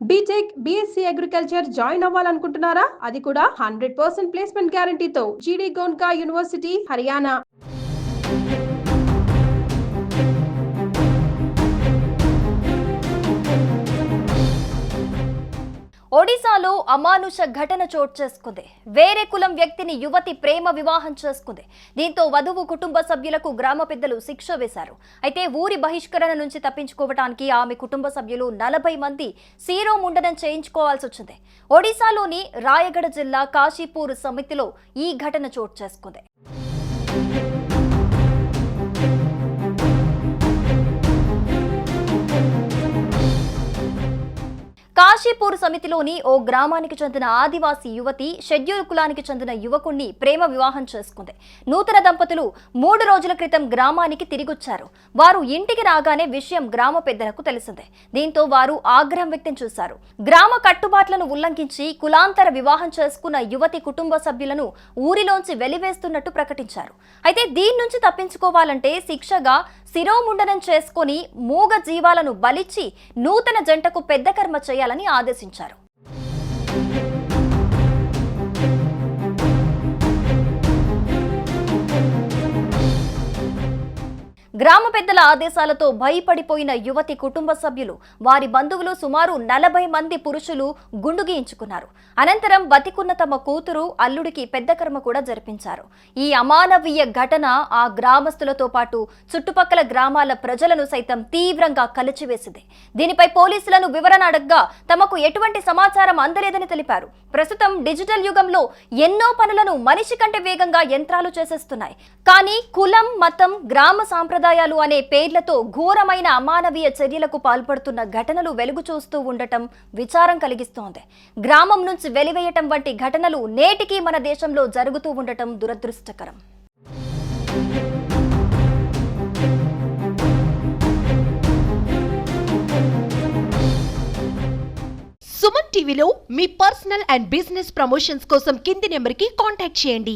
BTech BSc agriculture join అవ్వాలనుకుంటున్నారా? అది కూడా 100% ప్లేస్మెంట్ గ్యారంటీతో. జీడీ గోన్కా యూనివర్సిటీ, హర్యానా. ఒడిశాలో అమానుష ఘటన చోటు చేసుకుంది. వేరే కులం వ్యక్తిని యువతి ప్రేమ వివాహం చేసుకుంది. దీంతో వధువు కుటుంబ సభ్యులకు గ్రామ పెద్దలు శిక్ష వేశారు. అయితే ఊరి బహిష్కరణ నుంచి తప్పించుకోవడానికి ఆమె కుటుంబ సభ్యులు 40 మంది శిరో ముండనం చేయించుకోవాల్సి వచ్చింది. ఒడిశాలోని రాయగడ జిల్లా కాశీపూర్ సమితిలో ఈ ఘటన చోటు చేసుకుంది. కాశీపూర్ సమితిలోని ఓ గ్రామానికి చెందిన ఆదివాసీ యువతి షెడ్యూల్ కులానికి చెందిన యువకుణ్ణి ప్రేమ వివాహం చేసుకుంది. నూతన దంపతులు 3 రోజుల క్రితం గ్రామానికి తిరిగొచ్చారు. వారు ఇంటికి రాగానే విషయం గ్రామ పెద్దలకు తెలిసిందే. దీంతో వారు ఆగ్రహం వ్యక్తం చేశారు. గ్రామ కట్టుబాట్లను ఉల్లంఘించి కులాంతర వివాహం చేసుకున్న యువతి కుటుంబ సభ్యులను ఊరిలోంచి వెలివేస్తున్నట్టు ప్రకటించారు. అయితే దీని నుంచి తప్పించుకోవాలంటే శిక్షగా శిరోముండనం చేసుకుని మూగ జీవాలను బలిచ్చి నూతన జంటకు పెద్ద కర్మ చేయాలని ఆదేశించారు. గ్రామ పెద్దల ఆదేశాలతో భయపడిపోయిన యువతి కుటుంబ సభ్యులు, వారి బంధువులు సుమారు 40 మంది పురుషులు గుండు గీయించుకున్నారు. అనంతరం బతికున్న తమ కూతురు అల్లుడికి పెద్ద కర్మ కూడా జరిపించారు. ఈ అమానవీయ ఘటన ఆ గ్రామస్తులతో పాటు చుట్టుపక్కల గ్రామాల ప్రజలను సైతం తీవ్రంగా కలిచివేసింది. దీనిపై పోలీసులను వివరణ అడగ్గా తమకు ఎటువంటి సమాచారం అందలేదని తెలిపారు. ప్రస్తుతం డిజిటల్ యుగంలో ఎన్నో పనులను మనిషి కంటే వేగంగా యంత్రాలు చేసేస్తున్నాయి. కానీ కులం, మతం, గ్రామ సంప్రదాయాలు అనే పేర్లతో ఘోరమైన అమానవీయ చర్యలకు పాల్పడుతున్న ఘటనలు వెలుగు చూస్తూ ఉండటం విచారం కలిగిస్తోంది. గ్రామం నుంచి వెలివేయటం వంటి ఘటనలు నేటికీ మన దేశంలో జరుగుతూ ఉండటం దురదృష్టకరం. సుమన్ టీవీలో మీ పర్సనల్ అండ్ బిజినెస్ ప్రమోషన్స్ కోసం కింది నెంబర్కి కాంటాక్ట్ చేయండి.